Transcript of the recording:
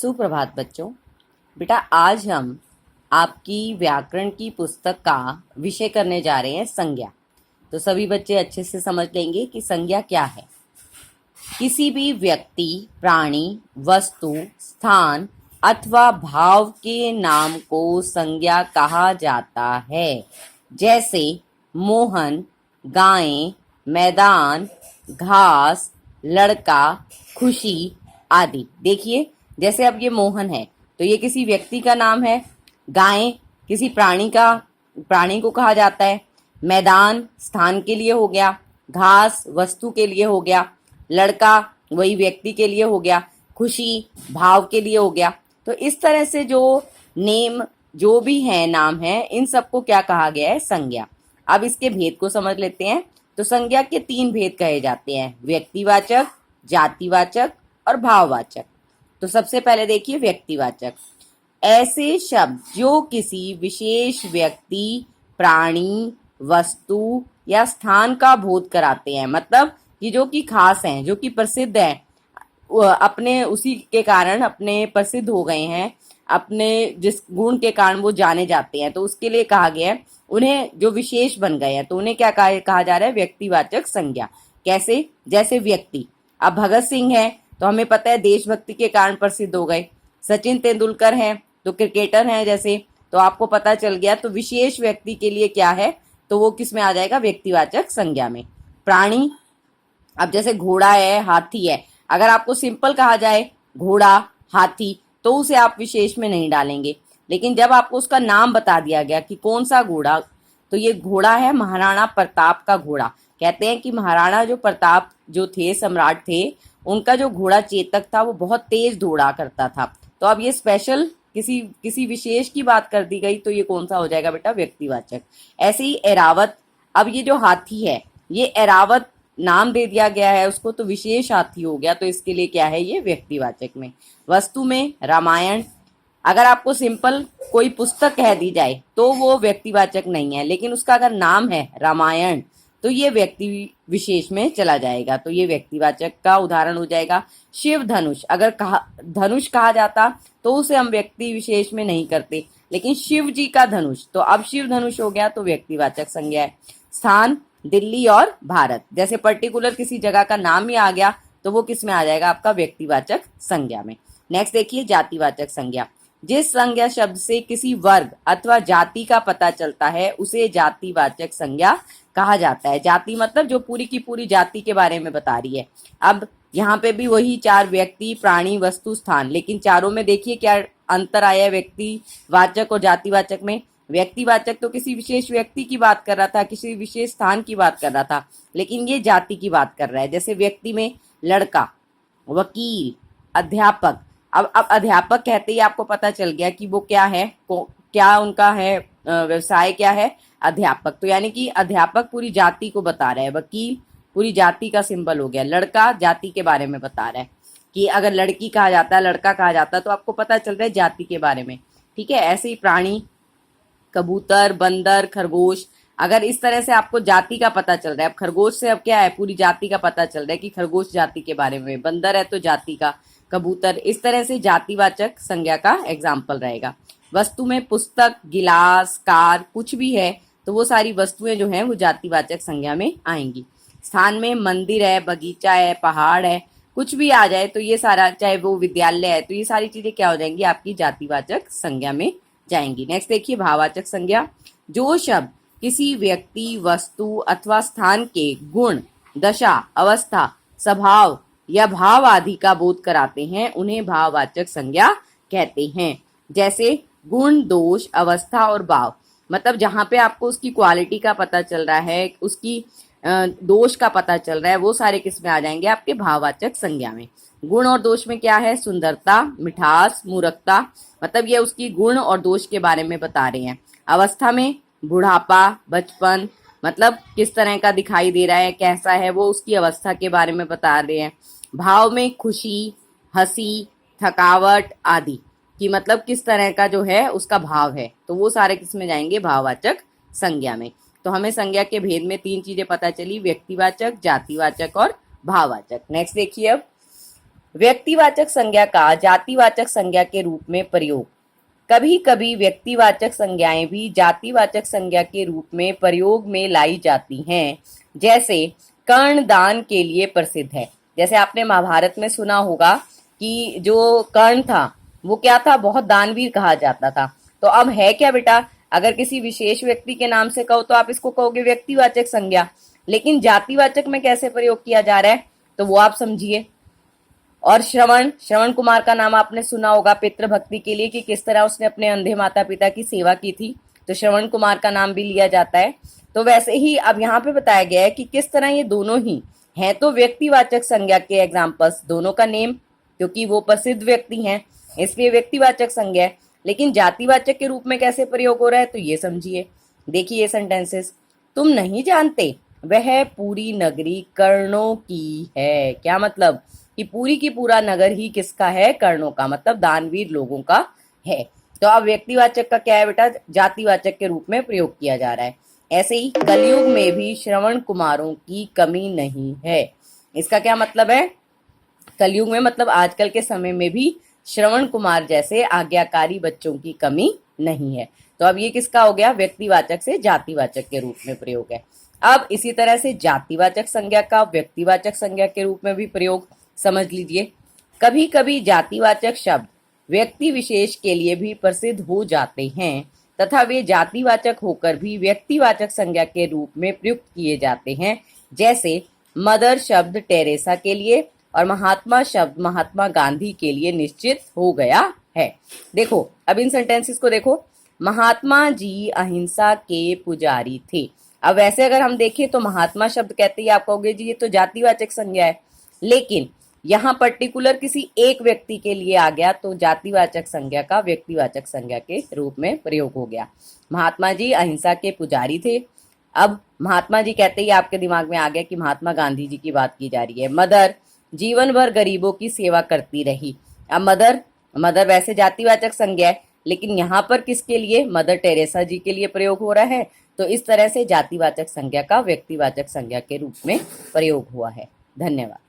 सुप्रभात बच्चों। बेटा आज हम आपकी व्याकरण की पुस्तक का विषय करने जा रहे हैं संज्ञा। तो सभी बच्चे अच्छे से समझ लेंगे कि संज्ञा क्या है। किसी भी व्यक्ति, प्राणी, वस्तु, स्थान अथवा भाव के नाम को संज्ञा कहा जाता है। जैसे मोहन, गाय, मैदान, घास, लड़का, खुशी आदि। देखिए, जैसे अब ये मोहन है तो ये किसी व्यक्ति का नाम है। गाय किसी प्राणी को कहा जाता है। मैदान स्थान के लिए हो गया। घास वस्तु के लिए हो गया। लड़का वही व्यक्ति के लिए हो गया। खुशी भाव के लिए हो गया। तो इस तरह से जो नेम जो भी है, नाम है, इन सबको क्या कहा गया है? संज्ञा। अब इसके भेद को समझ लेते हैं। तो संज्ञा के 3 भेद कहे जाते हैं: व्यक्तिवाचक, जातिवाचक और भाववाचक। तो सबसे पहले देखिए व्यक्तिवाचक। ऐसे शब्द जो किसी विशेष व्यक्ति, प्राणी, वस्तु या स्थान का बोध कराते हैं। मतलब कि जो कि खास हैं, जो कि प्रसिद्ध हैं, अपने उसी के कारण अपने प्रसिद्ध हो गए हैं, अपने जिस गुण के कारण वो जाने जाते हैं, तो उसके लिए कहा गया है उन्हें जो विशेष बन गए हैं, तो उन्हें क्या कहा जा रहा है? व्यक्तिवाचक संज्ञा। कैसे? जैसे व्यक्ति, अब भगत सिंह है तो हमें पता है देशभक्ति के कारण प्रसिद्ध हो गए। सचिन तेंदुलकर हैं तो क्रिकेटर हैं जैसे, तो आपको पता चल गया। तो विशेष व्यक्ति के लिए क्या है? तो वो किस में आ जाएगा? व्यक्तिवाचक संज्ञा में। प्राणी, अब जैसे घोड़ा है, हाथी है, अगर आपको सिंपल कहा जाए घोड़ा, हाथी, तो उसे आप विशेष में नहीं डालेंगे। लेकिन जब आपको उसका नाम बता दिया गया कि कौन सा घोड़ा, तो ये घोड़ा है महाराणा प्रताप का घोड़ा। कहते हैं कि महाराणा जो प्रताप जो थे, सम्राट थे, उनका जो घोड़ा चेतक था वो बहुत तेज दौड़ा करता था। तो अब ये स्पेशल किसी विशेष की बात कर दी गई, तो ये कौन सा हो जाएगा बेटा? व्यक्तिवाचक। ऐसे ही एरावत, अब ये जो हाथी है, ये एरावत नाम दे दिया गया है उसको, तो विशेष हाथी हो गया, तो इसके लिए क्या है? ये व्यक्तिवाचक में। वस्तु में रामायण, अगर आपको सिंपल कोई पुस्तक कह दी जाए तो वो व्यक्तिवाचक नहीं है, लेकिन उसका अगर नाम है रामायण तो ये व्यक्ति विशेष में चला जाएगा, तो ये व्यक्तिवाचक का उदाहरण हो जाएगा। शिव धनुष, अगर धनुष कहा जाता तो उसे हम व्यक्ति विशेष में नहीं करते, लेकिन शिव जी का धनुष, तो अब शिव धनुष हो गया, तो व्यक्तिवाचक संज्ञा है। स्थान दिल्ली और भारत, जैसे पर्टिकुलर किसी जगह का नाम ही आ गया तो वो किस में आ जाएगा? आपका व्यक्तिवाचक संज्ञा में। नेक्स्ट देखिए जातिवाचक संज्ञा। जिस संज्ञा शब्द से किसी वर्ग अथवा जाति का पता चलता है उसे जातिवाचक संज्ञा कहा जाता है। जाति मतलब जो पूरी की पूरी जाति के बारे में बता रही है। अब यहाँ पे भी वही 4 व्यक्ति, प्राणी, वस्तु, स्थान, लेकिन चारों में देखिए क्या अंतर आया है व्यक्तिवाचक और जातिवाचक में। व्यक्तिवाचक तो किसी विशेष व्यक्ति की बात कर रहा था, किसी विशेष स्थान की बात कर रहा था, लेकिन ये जाति की बात कर रहा है। जैसे व्यक्ति में लड़का, वकील, अध्यापक। अब अध्यापक कहते ही आपको पता चल गया कि वो क्या है, क्या उनका है व्यवसाय, क्या है? अध्यापक। तो यानी कि अध्यापक पूरी जाति को बता रहा है। वकील पूरी जाति का सिंबल हो गया। लड़का जाति के बारे में बता रहा है कि अगर लड़की कहा जाता है, लड़का कहा जाता है, तो आपको पता चल रहा है जाति के बारे में। ठीक है। ऐसे ही प्राणी, कबूतर, बंदर, खरगोश, अगर इस तरह से आपको जाति का पता चल रहा है। अब खरगोश से अब क्या है? पूरी जाति का पता चल रहा है कि खरगोश जाति के बारे में। बंदर है तो जाति का, कबूतर, इस तरह से जातिवाचक संज्ञा का एग्जाम्पल रहेगा। वस्तु में पुस्तक, गिलास, कार, कुछ भी है तो वो सारी वस्तुएं जो हैं वो जातिवाचक संज्ञा में आएंगी। स्थान में मंदिर है, बगीचा है, पहाड़ है, कुछ भी आ जाए तो ये सारा, चाहे वो विद्यालय है, तो ये सारी चीजें क्या हो जाएंगी? आपकी जातिवाचक संज्ञा में जाएंगी। नेक्स्ट देखिए भाववाचक संज्ञा। जो शब्द किसी व्यक्ति, वस्तु अथवा स्थान के गुण, दशा, अवस्था, स्वभाव या भाव आदि का बोध कराते हैं उन्हें भाववाचक संज्ञा कहते हैं। जैसे गुण, दोष, अवस्था और भाव, मतलब जहां पे आपको उसकी क्वालिटी का पता चल रहा है, उसकी दोष का पता चल रहा है, वो सारे किस में आ जाएंगे? आपके भाववाचक संज्ञा में। गुण और दोष में क्या है? सुंदरता, मिठास, मूर्खता, मतलब ये उसकी गुण और दोष के बारे में बता रहे हैं। अवस्था में बुढ़ापा, बचपन, मतलब किस तरह का दिखाई दे रहा है, कैसा है, वो उसकी अवस्था के बारे में बता रहे हैं। भाव में खुशी, हंसी, थकावट आदि, कि मतलब किस तरह का जो है उसका भाव है, तो वो सारे किस में जाएंगे? भाववाचक संज्ञा में। तो हमें संज्ञा के भेद में 3 चीजें पता चली: व्यक्तिवाचक, जातिवाचक और भाववाचक। नेक्स्ट देखिए अब व्यक्तिवाचक संज्ञा का जातिवाचक संज्ञा के रूप में प्रयोग। कभी कभी व्यक्तिवाचक संज्ञाएं भी जातिवाचक संज्ञा के रूप में प्रयोग में लाई जाती हैं, जैसे कर्ण दान के लिए प्रसिद्ध है। जैसे आपने महाभारत में सुना होगा कि जो कर्ण था वो क्या था, बहुत दानवीर कहा जाता था। तो अब है क्या बेटा, अगर किसी विशेष व्यक्ति के नाम से कहो तो आप इसको कहोगे व्यक्तिवाचक संज्ञा, लेकिन जातिवाचक में कैसे प्रयोग किया जा रहा है तो वो आप समझिए। और श्रवण कुमार का नाम आपने सुना होगा पितृभक्ति के लिए, कि किस तरह उसने अपने अंधे माता पिता की सेवा की थी, तो श्रवण कुमार का नाम भी लिया जाता है। तो वैसे ही अब यहाँ पे बताया गया है कि किस तरह ये दोनों ही हैं तो व्यक्तिवाचक संज्ञा के एग्जाम्पल्स, दोनों का नेम, क्योंकि वो प्रसिद्ध व्यक्ति हैं इसलिए व्यक्तिवाचक संज्ञा है। लेकिन जातिवाचक के रूप में कैसे प्रयोग हो रहा है तो ये समझिए। देखिए ये सेंटेंसेस, तुम नहीं जानते वह पूरी नगरी कर्णों की है। क्या मतलब कि पूरी की पूरा नगर ही किसका है, कर्णों का, मतलब दानवीर लोगों का है। तो अब व्यक्तिवाचक का क्या है बेटा, जातिवाचक के रूप में प्रयोग किया जा रहा है। ऐसे ही कलयुग में भी श्रवण कुमारों की कमी नहीं है। इसका क्या मतलब है, कलयुग में मतलब आजकल के समय में भी श्रवण कुमार जैसे आज्ञाकारी बच्चों की कमी नहीं है। तो अब ये किसका हो गया, व्यक्तिवाचक से जातिवाचक के रूप में प्रयोग है। अब इसी तरह से जातिवाचक संज्ञा का व्यक्तिवाचक संज्ञा के रूप में भी प्रयोग समझ लीजिए। कभी कभी जातिवाचक शब्द व्यक्ति विशेष के लिए भी प्रसिद्ध हो जाते हैं तथा वे जातिवाचक होकर भी व्यक्तिवाचक संज्ञा के रूप में प्रयुक्त किए जाते हैं। जैसे मदर शब्द टेरेसा के लिए और महात्मा शब्द महात्मा गांधी के लिए निश्चित हो गया है। देखो अब इन सेंटेंसेस को देखो, महात्मा जी अहिंसा के पुजारी थे। अब वैसे अगर हम देखें तो महात्मा शब्द कहते ही आप कहोगे जी ये तो जातिवाचक संज्ञा है, लेकिन यहाँ पर्टिकुलर किसी एक व्यक्ति के लिए आ गया तो जातिवाचक संज्ञा का व्यक्तिवाचक संज्ञा के रूप में प्रयोग हो गया। महात्मा जी अहिंसा के पुजारी थे। अब महात्मा जी कहते ही आपके दिमाग में आ गया कि महात्मा गांधी जी की बात की जा रही है। मदर जीवन भर गरीबों की सेवा करती रही। अब मदर वैसे जातिवाचक संज्ञा है, लेकिन यहाँ पर किसके लिए, मदर टेरेसा जी के लिए प्रयोग हो रहा है। तो इस तरह से जातिवाचक संज्ञा का व्यक्तिवाचक संज्ञा के रूप में प्रयोग हुआ है। धन्यवाद।